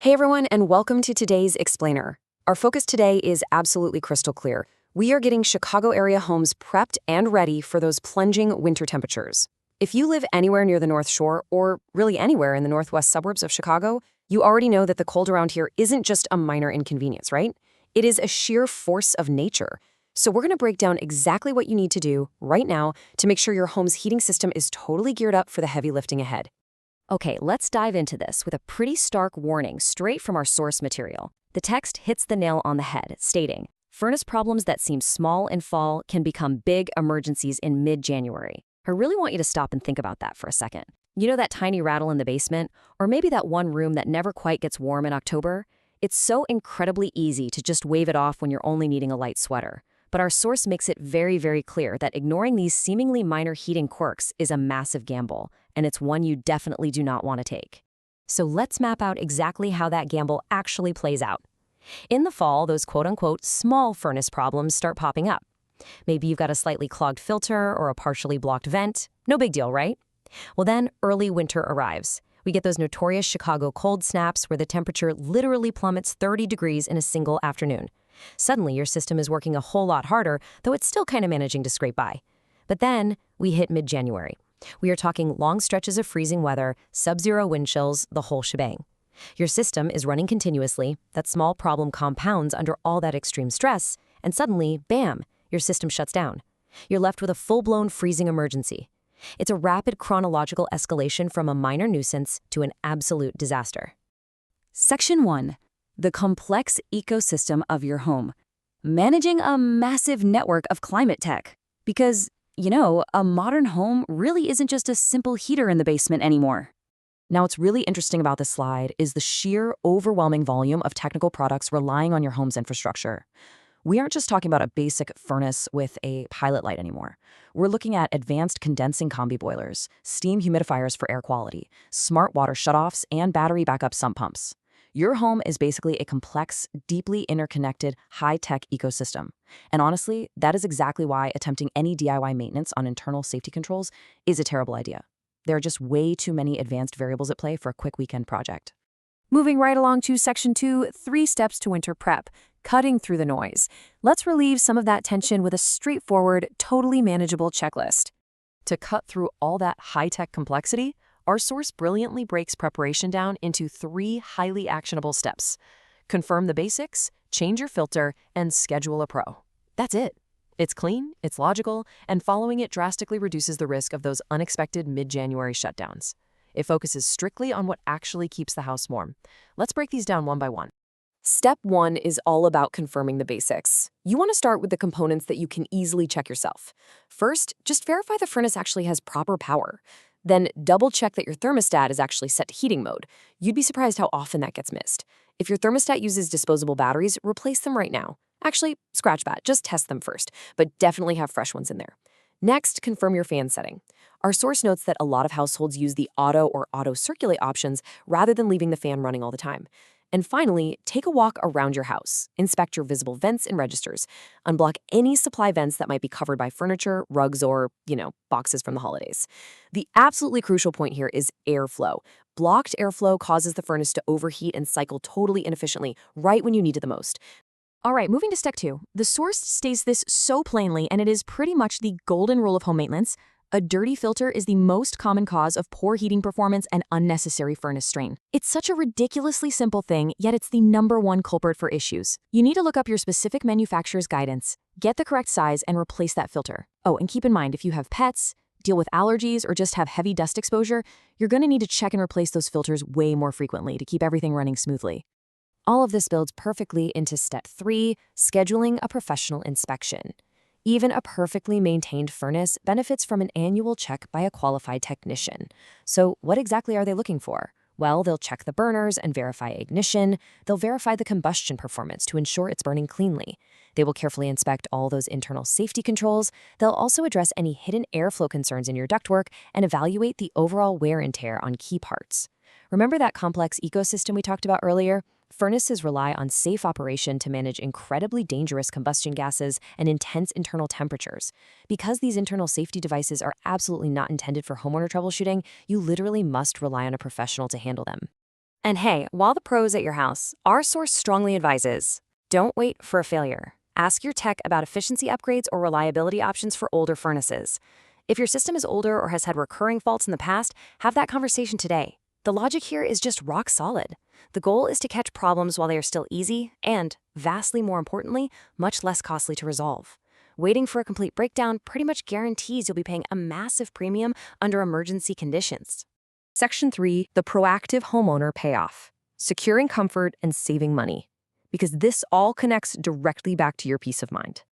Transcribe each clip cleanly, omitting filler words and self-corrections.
Hey everyone, and welcome to today's Explainer. Our focus today is absolutely crystal clear. We are getting Chicago area homes prepped and ready for those plunging winter temperatures. If you live anywhere near the North Shore, or really anywhere in the northwest suburbs of Chicago, you already know that the cold around here isn't just a minor inconvenience, right? It is a sheer force of nature. So we're going to break down exactly what you need to do right now to make sure your home's heating system is totally geared up for the heavy lifting ahead. Okay, let's dive into this with a pretty stark warning straight from our source material. The text hits the nail on the head, stating, "Furnace problems that seem small in fall can become big emergencies in mid-January." I really want you to stop and think about that for a second. You know that tiny rattle in the basement? Or maybe that one room that never quite gets warm in October? It's so incredibly easy to just wave it off when you're only needing a light sweater. But our source makes it very, very clear that ignoring these seemingly minor heating quirks is a massive gamble, and it's one you definitely do not want to take. So let's map out exactly how that gamble actually plays out. In the fall, those quote-unquote small furnace problems start popping up. Maybe you've got a slightly clogged filter or a partially blocked vent. No big deal, right? Well then, early winter arrives. We get those notorious Chicago cold snaps where the temperature literally plummets 30 degrees in a single afternoon. Suddenly, your system is working a whole lot harder, though it's still kind of managing to scrape by. But then, we hit mid-January. We are talking long stretches of freezing weather, sub-zero wind chills, the whole shebang. Your system is running continuously, that small problem compounds under all that extreme stress, and suddenly, bam, your system shuts down. You're left with a full-blown freezing emergency. It's a rapid chronological escalation from a minor nuisance to an absolute disaster. Section 1. The complex ecosystem of your home. Managing a massive network of climate tech. Because, a modern home really isn't just a simple heater in the basement anymore. Now, what's really interesting about this slide is the sheer, overwhelming volume of technical products relying on your home's infrastructure. We aren't just talking about a basic furnace with a pilot light anymore. We're looking at advanced condensing combi boilers, steam humidifiers for air quality, smart water shutoffs, and battery backup sump pumps. Your home is basically a complex, deeply interconnected, high-tech ecosystem. And honestly, that is exactly why attempting any DIY maintenance on internal safety controls is a terrible idea. There are just way too many advanced variables at play for a quick weekend project. Moving right along to Section 2, 3 steps to winter prep, cutting through the noise. Let's relieve some of that tension with a straightforward, totally manageable checklist. To cut through all that high-tech complexity, our source brilliantly breaks preparation down into 3 highly actionable steps. Confirm the basics, change your filter, and schedule a pro. That's it. It's clean, it's logical, and following it drastically reduces the risk of those unexpected mid-January shutdowns. It focuses strictly on what actually keeps the house warm. Let's break these down one by one. Step 1 is all about confirming the basics. You want to start with the components that you can easily check yourself. First, just verify the furnace actually has proper power. Then double-check that your thermostat is actually set to heating mode. You'd be surprised how often that gets missed. If your thermostat uses disposable batteries, replace them right now. Actually, scratch that, just test them first, but definitely have fresh ones in there. Next, confirm your fan setting. Our source notes that a lot of households use the auto or auto circulate options rather than leaving the fan running all the time. And finally, take a walk around your house. Inspect your visible vents and registers. Unblock any supply vents that might be covered by furniture, rugs, or, boxes from the holidays. The absolutely crucial point here is airflow. Blocked airflow causes the furnace to overheat and cycle totally inefficiently right when you need it the most. All right, moving to step 2. The source states this so plainly, and it is pretty much the golden rule of home maintenance. A dirty filter is the most common cause of poor heating performance and unnecessary furnace strain. It's such a ridiculously simple thing, yet it's the #1 culprit for issues. You need to look up your specific manufacturer's guidance, get the correct size, and replace that filter. Oh, and keep in mind, if you have pets, deal with allergies, or just have heavy dust exposure, you're going to need to check and replace those filters way more frequently to keep everything running smoothly. All of this builds perfectly into step 3, scheduling a professional inspection. Even a perfectly maintained furnace benefits from an annual check by a qualified technician. So what exactly are they looking for? Well, they'll check the burners and verify ignition. They'll verify the combustion performance to ensure it's burning cleanly. They will carefully inspect all those internal safety controls. They'll also address any hidden airflow concerns in your ductwork and evaluate the overall wear and tear on key parts. Remember that complex ecosystem we talked about earlier? Furnaces rely on safe operation to manage incredibly dangerous combustion gases and intense internal temperatures. Because these internal safety devices are absolutely not intended for homeowner troubleshooting, you literally must rely on a professional to handle them. And hey, while the pros at your house, our source strongly advises, don't wait for a failure. Ask your tech about efficiency upgrades or reliability options for older furnaces. If your system is older or has had recurring faults in the past, have that conversation today. The logic here is just rock solid. The goal is to catch problems while they are still easy and, vastly more importantly, much less costly to resolve. Waiting for a complete breakdown pretty much guarantees you'll be paying a massive premium under emergency conditions. Section 3, the proactive homeowner payoff. Securing comfort and saving money. Because this all connects directly back to your peace of mind.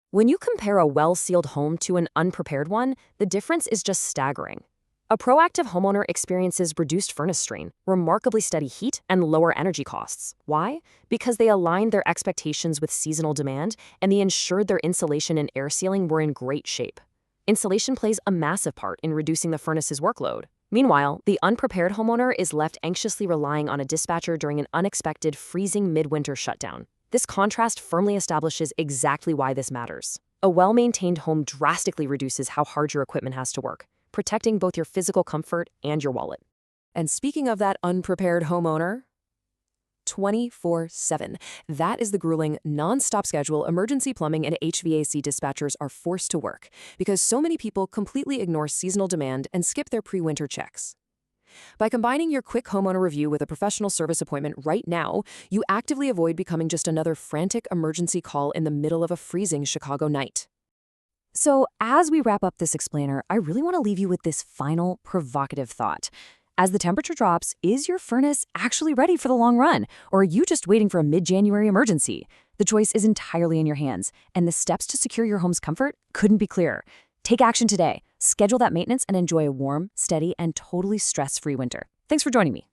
When you compare a well-sealed home to an unprepared one, the difference is just staggering. A proactive homeowner experiences reduced furnace strain, remarkably steady heat, and lower energy costs. Why? Because they aligned their expectations with seasonal demand, and they ensured their insulation and air sealing were in great shape. Insulation plays a massive part in reducing the furnace's workload. Meanwhile, the unprepared homeowner is left anxiously relying on a dispatcher during an unexpected freezing midwinter shutdown. This contrast firmly establishes exactly why this matters. A well-maintained home drastically reduces how hard your equipment has to work, protecting both your physical comfort and your wallet. And speaking of that unprepared homeowner, 24/7. That is the grueling, non-stop schedule emergency plumbing and HVAC dispatchers are forced to work because so many people completely ignore seasonal demand and skip their pre-winter checks. By combining your quick homeowner review with a professional service appointment right now, you actively avoid becoming just another frantic emergency call in the middle of a freezing Chicago night. So, as we wrap up this explainer, I really want to leave you with this final provocative thought. As the temperature drops, is your furnace actually ready for the long run? Or are you just waiting for a mid-January emergency? The choice is entirely in your hands, and the steps to secure your home's comfort couldn't be clearer. Take action today. Schedule that maintenance and enjoy a warm, steady, and totally stress-free winter. Thanks for joining me.